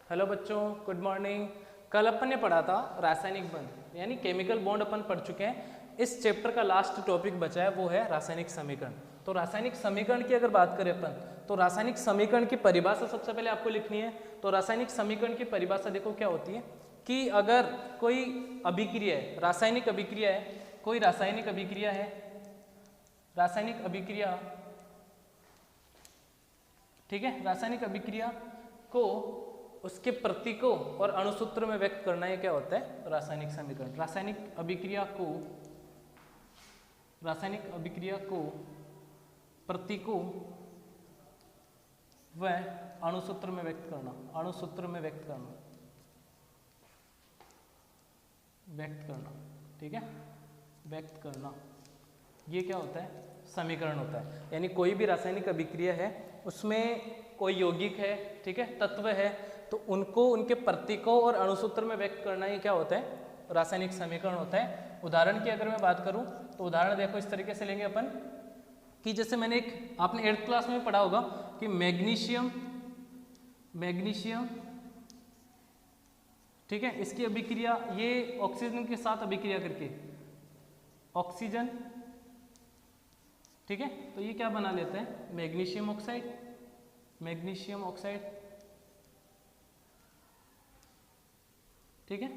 Hello बच्चों, good morning. कल अपन ने पढ़ा था रासायनिक बंध यानी केमिकल बॉन्ड अपन पढ़ चुके हैं। इस चैप्टर का लास्ट टॉपिक बचा है वो है रासायनिक समीकरण। तो रासायनिक समीकरण की अगर बात करें अपन तो रासायनिक समीकरण की परिभाषा सबसे पहले आपको लिखनी है। तो रासायनिक समीकरण की परिभाषा देखो क्या होती है कि अगर कोई अभिक्रिया है, रासायनिक अभिक्रिया है, कोई रासायनिक अभिक्रिया है, रासायनिक अभिक्रिया, ठीक है, रासायनिक अभिक्रिया को उसके प्रतीकों और अणुसूत्र में व्यक्त करना ये क्या होता है? रासायनिक समीकरण। रासायनिक अभिक्रिया को प्रतीकों व अणुसूत्र में व्यक्त करना, अणुसूत्र में व्यक्त करना, ठीक है, व्यक्त करना, ये क्या होता है? समीकरण होता है। यानी कोई भी रासायनिक अभिक्रिया है उसमें कोई यौगिक है, ठीक है, तत्व है, तो उनको उनके प्रतीकों और अणुसूत्र में व्यक्त करना ये क्या होता है? रासायनिक समीकरण होता है। उदाहरण की अगर मैं बात करूं तो उदाहरण देखो इस तरीके से लेंगे अपन कि जैसे मैंने आपने 8th क्लास में पढ़ा होगा कि मैग्नीशियम, ठीक है, इसकी अभिक्रिया ये ऑक्सीजन के साथ अभिक्रिया करके ऑक्सीजन, ठीक है, तो ये क्या बना लेते हैं? मैग्नीशियम ऑक्साइड, ठीक है।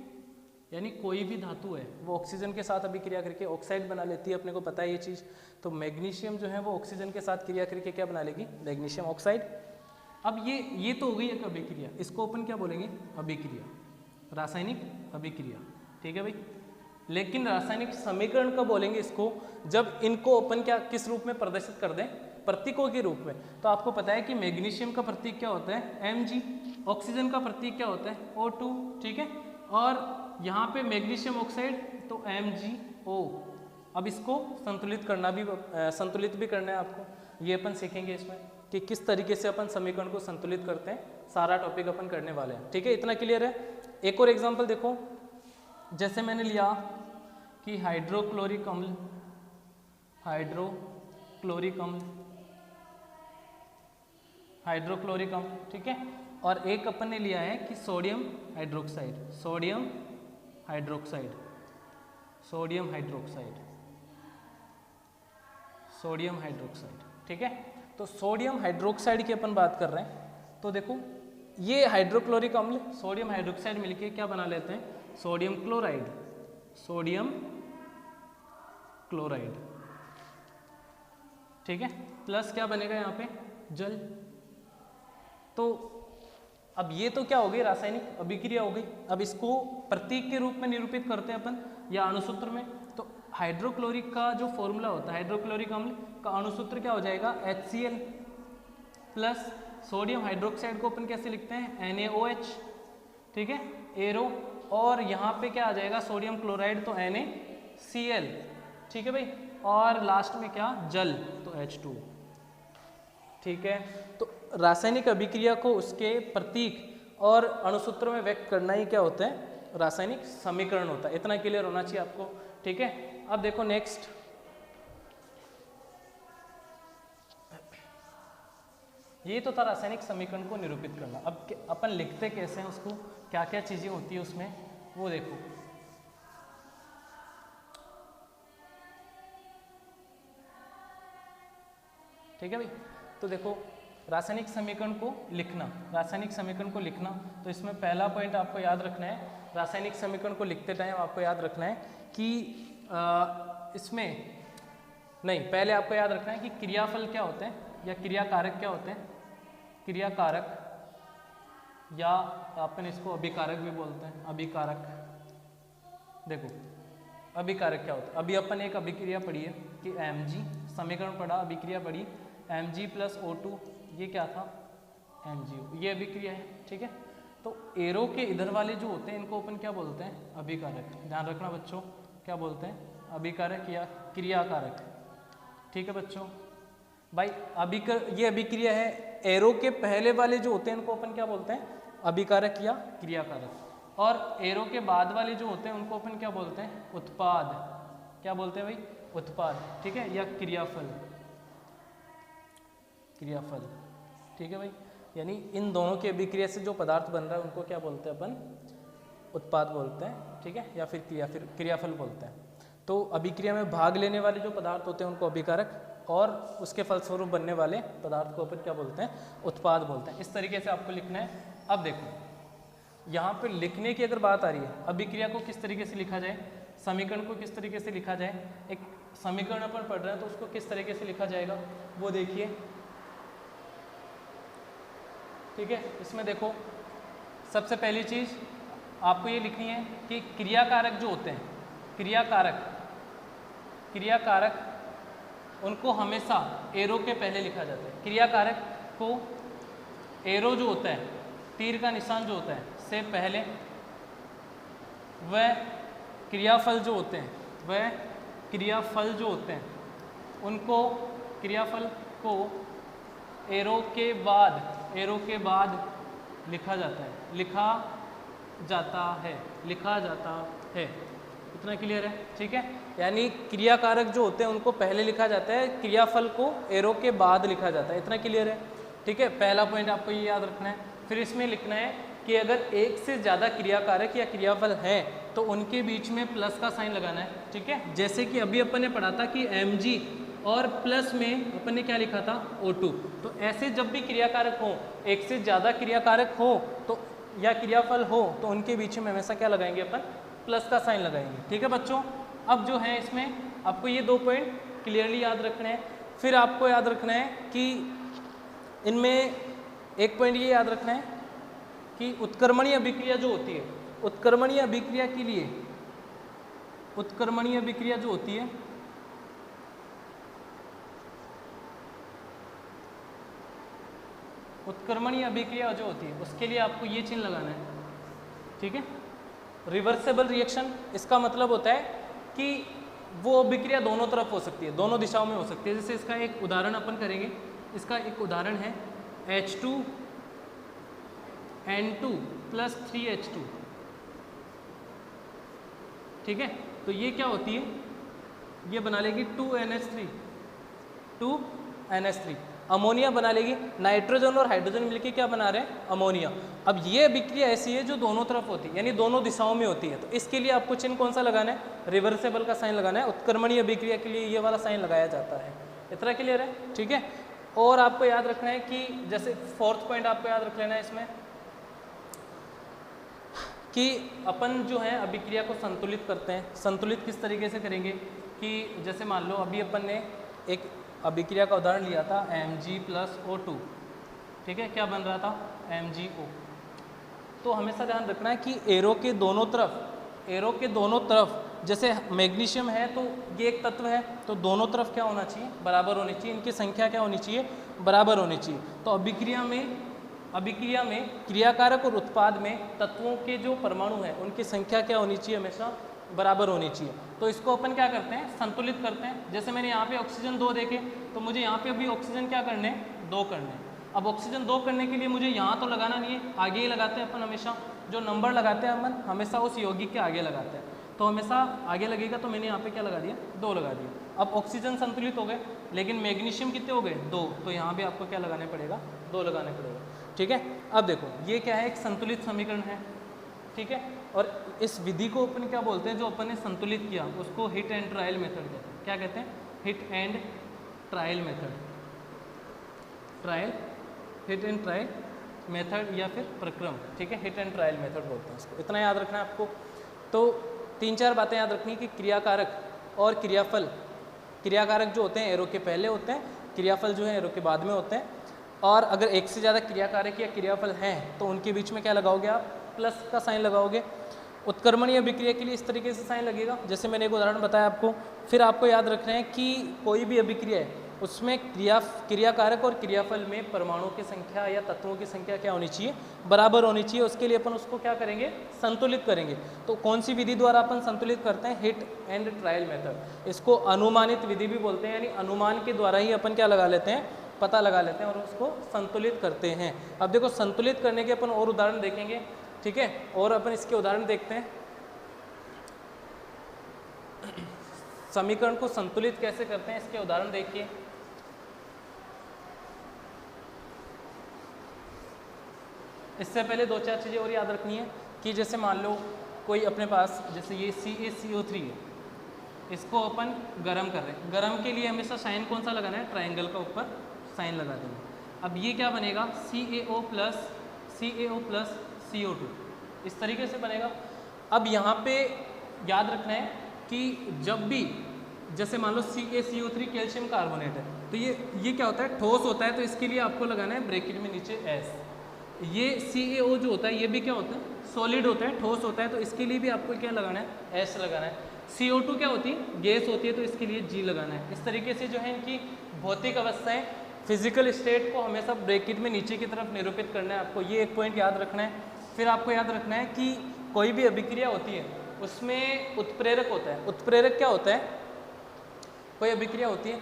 यानी कोई भी धातु है वो ऑक्सीजन के साथ अभिक्रिया करके ऑक्साइड बना लेती है, अपने को पता है ये चीज़। तो मैग्नीशियम जो है वो ऑक्सीजन के साथ क्रिया करके क्या बना लेगी? Magnesium oxide. अब ये तो हो गई एक अभिक्रिया, इसको अपन क्या बोलेंगे? अभिक्रिया, रासायनिक अभिक्रिया, ठीक है भाई। लेकिन रासायनिक समीकरण कब बोलेंगे इसको? जब इनको अपन क्या किस रूप में प्रदर्शित कर दें? प्रतीकों के रूप में। तो आपको पता है कि मैग्नीशियम का प्रतीक क्या होता है? Mg। ऑक्सीजन का प्रतीक क्या होता है? O2, ठीक है। और यहाँ पे मैग्नीशियम ऑक्साइड तो MgO। अब इसको संतुलित भी करना है आपको। ये अपन सीखेंगे इसमें कि किस तरीके से अपन समीकरण को संतुलित करते हैं। सारा टॉपिक अपन करने वाले हैं, ठीक है। इतना क्लियर है। एक और एग्जाम्पल देखो, जैसे मैंने लिया कि हाइड्रोक्लोरिक अम्ल, ठीक है। और एक अपन ने लिया है कि सोडियम हाइड्रोक्साइड, ठीक है। तो सोडियम हाइड्रोक्साइड की अपन बात कर रहे हैं। तो देखो ये हाइड्रोक्लोरिक अम्ल सोडियम हाइड्रोक्साइड मिलके क्या बना लेते हैं? सोडियम क्लोराइड, ठीक है। प्लस क्या बनेगा यहाँ पे? जल। तो अब ये तो क्या हो गई? रासायनिक अभिक्रिया हो गई। अब इसको प्रतीक के रूप में निरूपित करते हैं अपन या अणुसूत्र में। तो हाइड्रोक्लोरिक का जो फॉर्मूला होता है, हाइड्रोक्लोरिक अम्ल का अणुसूत्र क्या हो जाएगा? HCl प्लस सोडियम हाइड्रोक्साइड को अपन कैसे लिखते हैं? NaOH, ठीक है, एरो। और यहाँ पे क्या आ जाएगा? सोडियम क्लोराइड तो NaCl, ठीक है भाई। और लास्ट में क्या? जल, तो H2, ठीक है। तो रासायनिक अभिक्रिया को उसके प्रतीक और अणुसूत्र में व्यक्त करना ही क्या होता है? रासायनिक समीकरण होता है। इतना क्लियर होना चाहिए आपको, ठीक है। अब देखो नेक्स्ट, ये तो था रासायनिक समीकरण को निरूपित करना। अब अपन लिखते कैसे हैं उसको, क्या क्या चीजें होती है उसमें, वो देखो। ठीक है भाई। तो देखो रासायनिक समीकरण को लिखना, तो इसमें पहला पॉइंट आपको याद रखना है, रासायनिक समीकरण को लिखते टाइम आपको याद रखना है कि इसमें नहीं, पहले आपको याद रखना है कि क्रियाफल क्या होते हैं या क्रियाकारक क्या होते हैं। क्रियाकारक या अपन इसको अभिकारक भी बोलते हैं। अभिकारक, देखो अभिकारक क्या होता है? अभी अपन एक अभिक्रिया पढ़ी है कि Mg, समीकरण पढ़ा, अभिक्रिया पढ़ी, Mg प्लस O2, ये क्या था? MgO, ये अभिक्रिया है, ठीक है। तो एरो के इधर वाले जो होते हैं इनको अपन क्या बोलते हैं? अभिकारक। ध्यान रखना बच्चों, क्या बोलते हैं? अभिकारक या क्रियाकारक, ठीक है बच्चों। भाई ये अभिक्रिया है, एरो के पहले वाले जो होते हैं इनको अपन क्या बोलते हैं? अभिकारक या क्रियाकारक। और एरो के बाद वाले जो होते हैं उनको अपन क्या बोलते हैं? उत्पाद। क्या बोलते हैं भाई? उत्पाद, ठीक है, या क्रियाफल, ठीक है भाई। यानी इन दोनों की अभिक्रिया से जो पदार्थ बन रहा है उनको क्या बोलते हैं अपन? उत्पाद बोलते हैं, ठीक है, या फिर क्रियाफल बोलते हैं। तो अभिक्रिया में भाग लेने वाले जो पदार्थ होते हैं उनको अभिकारक, और उसके फलस्वरूप बनने वाले पदार्थ को अपन क्या बोलते हैं? उत्पाद बोलते हैं। इस तरीके से आपको लिखना है। अब देखो यहाँ पे लिखने की अगर बात आ रही है, अभिक्रिया को किस तरीके से लिखा जाए, समीकरण को किस तरीके से लिखा जाए, एक समीकरण अपन पढ़ रहे हैं तो उसको किस तरीके से लिखा जाएगा वो देखिए, ठीक है। इसमें देखो सबसे पहली चीज आपको ये लिखनी है कि क्रियाकारक जो होते हैं, क्रियाकारक उनको हमेशा एरो के पहले लिखा जाता है। क्रियाकारक को एरो जो होता है, तीर का निशान जो होता है, से पहले, वह क्रियाफल जो होते हैं उनको, क्रियाफल को एरो के बाद लिखा जाता है। इतना क्लियर है, ठीक है। यानी क्रियाकारक जो होते हैं उनको पहले लिखा जाता है, क्रियाफल को एरो के बाद लिखा जाता है। इतना क्लियर है, ठीक है। पहला पॉइंट आपको ये याद रखना है। फिर इसमें लिखना है कि अगर एक से ज़्यादा क्रियाकारक या क्रियाफल हैं तो उनके बीच में प्लस का साइन लगाना है, ठीक है। जैसे कि अभी अपन ने पढ़ा था कि Mg और प्लस में अपन ने क्या लिखा था? O2। तो ऐसे जब भी क्रियाकारक हो, एक से ज़्यादा क्रियाकारक हो तो या क्रियाफल हो तो उनके बीच में हमेशा क्या लगाएंगे अपन? प्लस का साइन लगाएंगे, ठीक है बच्चों। अब जो है इसमें आपको ये 2 पॉइंट क्लियरली याद रखने हैं। फिर आपको याद रखना है कि इनमें एक पॉइंट ये याद रखना है कि उत्क्रमणीय अभिक्रिया जो होती है, उत्क्रमणीय अभिक्रिया के लिए, उत्क्रमणीय अभिक्रिया जो होती है उसके लिए आपको ये चिन्ह लगाना है, ठीक है। रिवर्सेबल रिएक्शन, इसका मतलब होता है कि वो अभिक्रिया दोनों तरफ हो सकती है, दोनों दिशाओं में हो सकती है। जैसे इसका एक उदाहरण अपन करेंगे। इसका एक उदाहरण है H2N2 + 3H2, ठीक है। तो ये क्या होती है? ये बना लेगी 2NH3 अमोनिया बना लेगी। नाइट्रोजन और हाइड्रोजन मिलके क्या बना रहे हैं? अमोनिया। अब ये अभिक्रिया ऐसी है जो दोनों तरफ होती है, यानी दोनों दिशाओं में होती है। तो इसके लिए आपको चिन्ह कौन सा लगाना है? रिवर्सेबल का साइन लगाना है। उत्क्रमणीय अभिक्रिया के लिए ये वाला साइन लगाया जाता है। इतना क्लियर है, ठीक है। और आपको याद रखना है कि जैसे 4th पॉइंट आपको याद रख लेना है इसमें कि अपन जो है अभिक्रिया को संतुलित करते हैं। संतुलित किस तरीके से करेंगे कि जैसे मान लो अभी अपन ने एक अभिक्रिया का उदाहरण लिया था Mg + O2, ठीक है। क्या बन रहा था? MgO। तो हमेशा ध्यान रखना है कि एरो के दोनों तरफ जैसे मैग्नीशियम है तो ये एक तत्व है, तो दोनों तरफ क्या होना चाहिए? बराबर होनी चाहिए। इनकी संख्या क्या होनी चाहिए? बराबर होनी चाहिए। तो अभिक्रिया में क्रियाकारक और उत्पाद में तत्वों के जो परमाणु हैं उनकी संख्या क्या होनी चाहिए? हमेशा बराबर होनी चाहिए। तो इसको अपन क्या करते हैं? संतुलित करते हैं। जैसे मैंने यहाँ पे ऑक्सीजन 2 देखे तो मुझे यहाँ पे अभी ऑक्सीजन क्या करने हैं? 2 करने हैं। अब ऑक्सीजन 2 करने के लिए मुझे यहाँ तो लगाना नहीं है, आगे ही लगाते हैं अपन। हमेशा जो नंबर लगाते हैं अपन हमेशा उस यौगिक के आगे लगाते हैं, तो हमेशा आगे लगेगा। तो मैंने यहाँ पे क्या लगा दिया? 2 लगा दिया। अब ऑक्सीजन संतुलित हो गए, लेकिन मैग्नीशियम कितने हो गए? 2। तो यहाँ पे आपको क्या लगाने पड़ेगा? 2 लगाने पड़ेगा, ठीक है। अब देखो ये क्या है? एक संतुलित समीकरण है, ठीक है। और इस विधि को अपन क्या बोलते हैं? जो अपन ने संतुलित किया उसको हिट एंड ट्रायल मेथड कहते हैं। क्या कहते हैं? हिट एंड ट्रायल मेथड या फिर प्रक्रम, ठीक है। हिट एंड ट्रायल मेथड बोलते हैं इसको। इतना याद रखना है आपको। तो 3-4 बातें याद रखनी कि क्रियाकारक और क्रियाफल, क्रियाकारक जो होते हैं एरो के पहले होते हैं, क्रियाफल जो है एरो के बाद में होते हैं। और अगर एक से ज़्यादा क्रियाकारक या क्रियाफल हैं तो उनके बीच में क्या लगाओगे आप? प्लस का साइन लगाओगे। उत्क्रमणीय अभिक्रिया के लिए इस तरीके से साइन लगेगा, जैसे मैंने एक उदाहरण बताया आपको। फिर आपको याद रखना है कि कोई भी अभिक्रिया है उसमें क्रियाकारक और क्रियाफल में परमाणुओं की संख्या या तत्वों की संख्या क्या होनी चाहिए? बराबर होनी चाहिए। उसके लिए अपन उसको क्या करेंगे? संतुलित करेंगे। तो कौन सी विधि द्वारा अपन संतुलित करते हैं? Hit and trial method. इसको अनुमानित विधि भी बोलते हैं, यानी अनुमान के द्वारा ही अपन क्या लगा लेते हैं? पता लगा लेते हैं और उसको संतुलित करते हैं। अब देखो संतुलित करने के अपन और उदाहरण देखेंगे, ठीक है। और अपन इसके उदाहरण देखते हैं। समीकरण को संतुलित कैसे करते हैं इसके उदाहरण देखिए। इससे पहले 2-4 चीज़ें और याद रखनी है कि जैसे मान लो कोई अपने पास जैसे ये CaCO3 है, इसको अपन गर्म कर रहे हैं। गर्म के लिए हमेशा साइन कौन सा लगाना है, ट्रायंगल का ऊपर साइन लगा देंगे। अब ये क्या बनेगा, CaO प्लस CO2, इस तरीके से बनेगा। अब यहाँ पे याद रखना है कि जब भी जैसे मान लो CaCO3 कैल्शियम कार्बोनेट है, तो ये क्या होता है, ठोस होता है, तो इसके लिए आपको लगाना है ब्रैकेट में नीचे S। ये CaO जो होता है ये भी क्या होता है, सॉलिड होता है, ठोस होता है, तो इसके लिए भी आपको क्या लगाना है, S लगाना है। CO2 क्या होती है, गैस होती है, तो इसके लिए G लगाना है। इस तरीके से जो है इनकी भौतिक अवस्थाएं, फिजिकल स्टेट को हमेशा ब्रैकेट में नीचे की तरफ निरूपित करना है आपको, ये एक पॉइंट याद रखना है। फिर आपको याद रखना है कि कोई भी अभिक्रिया होती है उसमें उत्प्रेरक होता है। उत्प्रेरक क्या होता है, कोई अभिक्रिया होती है,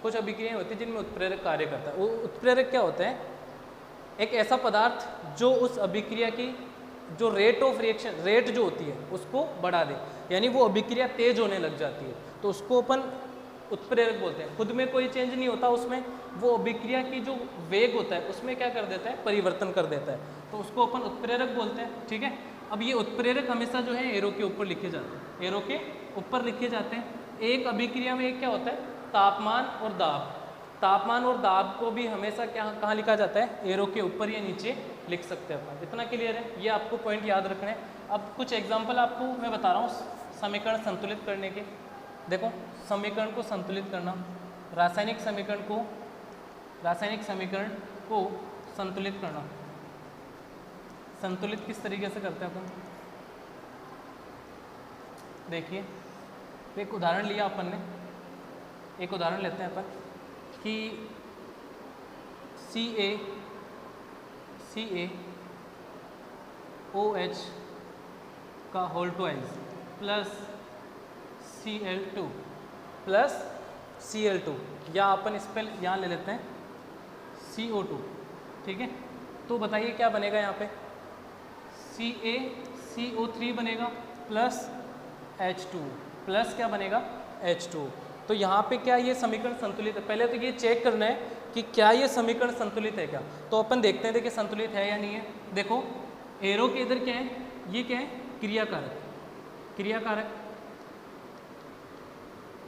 कुछ अभिक्रियाएं होती है जिनमें उत्प्रेरक कार्य करता है। वो उत्प्रेरक क्या होता है, एक ऐसा पदार्थ जो उस अभिक्रिया की जो रेट ऑफ रिएक्शन, रेट जो होती है उसको बढ़ा दे, यानी वो अभिक्रिया तेज होने लग जाती है, तो उसको अपन उत्प्रेरक बोलते हैं। खुद में कोई चेंज नहीं होता उसमें, वो अभिक्रिया की जो वेग होता है उसमें क्या कर देता है, परिवर्तन कर देता है, तो उसको अपन उत्प्रेरक बोलते हैं। ठीक है, अब ये उत्प्रेरक हमेशा जो है एरो के ऊपर लिखे जाते हैं, एरो के ऊपर लिखे जाते हैं। एक अभिक्रिया में एक क्या होता है, तापमान और दाब। तापमान और दाब को भी हमेशा कहाँ लिखा जाता है, एरो के ऊपर या नीचे लिख सकते हैं अपन। इतना क्लियर है, ये आपको पॉइंट याद रखना है। अब कुछ एग्जाम्पल आपको मैं बता रहा हूँ समीकरण संतुलित करने के। देखो, समीकरण को संतुलित करना, रासायनिक समीकरण को संतुलित करना। संतुलित किस तरीके से करते हैं अपन, देखिए एक उदाहरण लिया अपन ने, एक उदाहरण लेते हैं अपन कि CaOH का whole twice plus Cl2 plus Cl2, या अपन इस पर यहाँ ले लेते हैं CO2। ठीक है, तो बताइए क्या बनेगा यहाँ पे, CaCO3 बनेगा प्लस H2 प्लस क्या बनेगा, H2। तो यहाँ पे क्या ये समीकरण संतुलित है, पहले तो ये चेक करना है कि क्या ये समीकरण संतुलित है क्या। तो अपन देखते हैं, देखिए संतुलित है या नहीं है। देखो एरो के इधर क्या है, ये क्या है, क्रियाकारक, क्रियाकारक।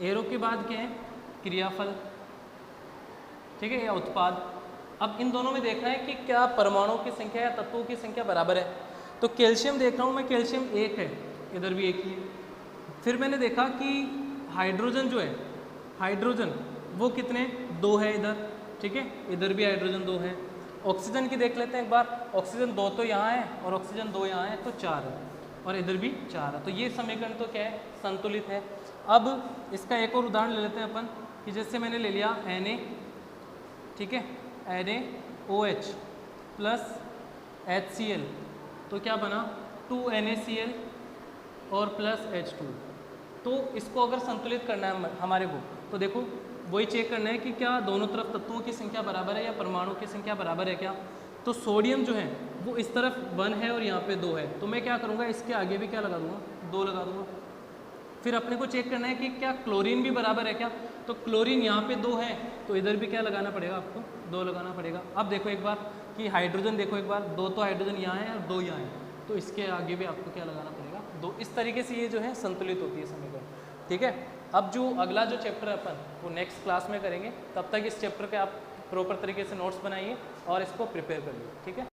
एरो के बाद क्या है, क्रियाफल, ठीक है, या उत्पाद। अब इन दोनों में देखना है कि क्या परमाणुओं की संख्या या तत्वों की संख्या बराबर है। तो कैल्शियम देख रहा हूँ मैं, कैल्शियम 1 है, इधर भी 1 ही है। फिर मैंने देखा कि हाइड्रोजन जो है, हाइड्रोजन वो कितने, 2 है इधर, ठीक है, इधर भी हाइड्रोजन 2 है। ऑक्सीजन की देख लेते हैं एक बार, ऑक्सीजन 2 तो यहाँ है और ऑक्सीजन 2 यहाँ है, तो 4 है, और इधर भी 4 है। तो ये समीकरण तो क्या है, संतुलित है। अब इसका एक और उदाहरण ले लेते हैं अपन कि जैसे मैंने ले लिया Na, ठीक है, NaOH प्लस HCl, तो क्या बना, 2NaCl और प्लस H2। तो इसको अगर संतुलित करना है हमारे को, तो देखो वही चेक करना है कि क्या दोनों तरफ तत्वों की संख्या बराबर है या परमाणु की संख्या बराबर है क्या। तो सोडियम जो है वो इस तरफ 1 है और यहाँ पे 2 है, तो मैं क्या करूँगा, इसके आगे भी क्या लगा दूँगा, 2 लगा दूँगा। फिर अपने को चेक करना है कि क्या क्लोरीन भी बराबर है क्या। तो क्लोरीन यहाँ पे 2 है, तो इधर भी क्या लगाना पड़ेगा आपको, 2 लगाना पड़ेगा। अब देखो एक बार कि हाइड्रोजन देखो एक बार, 2 तो हाइड्रोजन यहाँ है और 2 यहाँ है, तो इसके आगे भी आपको क्या लगाना पड़ेगा, 2। इस तरीके से ये जो है संतुलित होती है समीकरण। ठीक है, अब जो अगला जो चैप्टर है अपन वो नेक्स्ट क्लास में करेंगे। तब तक इस चैप्टर के आप प्रॉपर तरीके से नोट्स बनाइए और इसको प्रिपेयर करिए। ठीक है।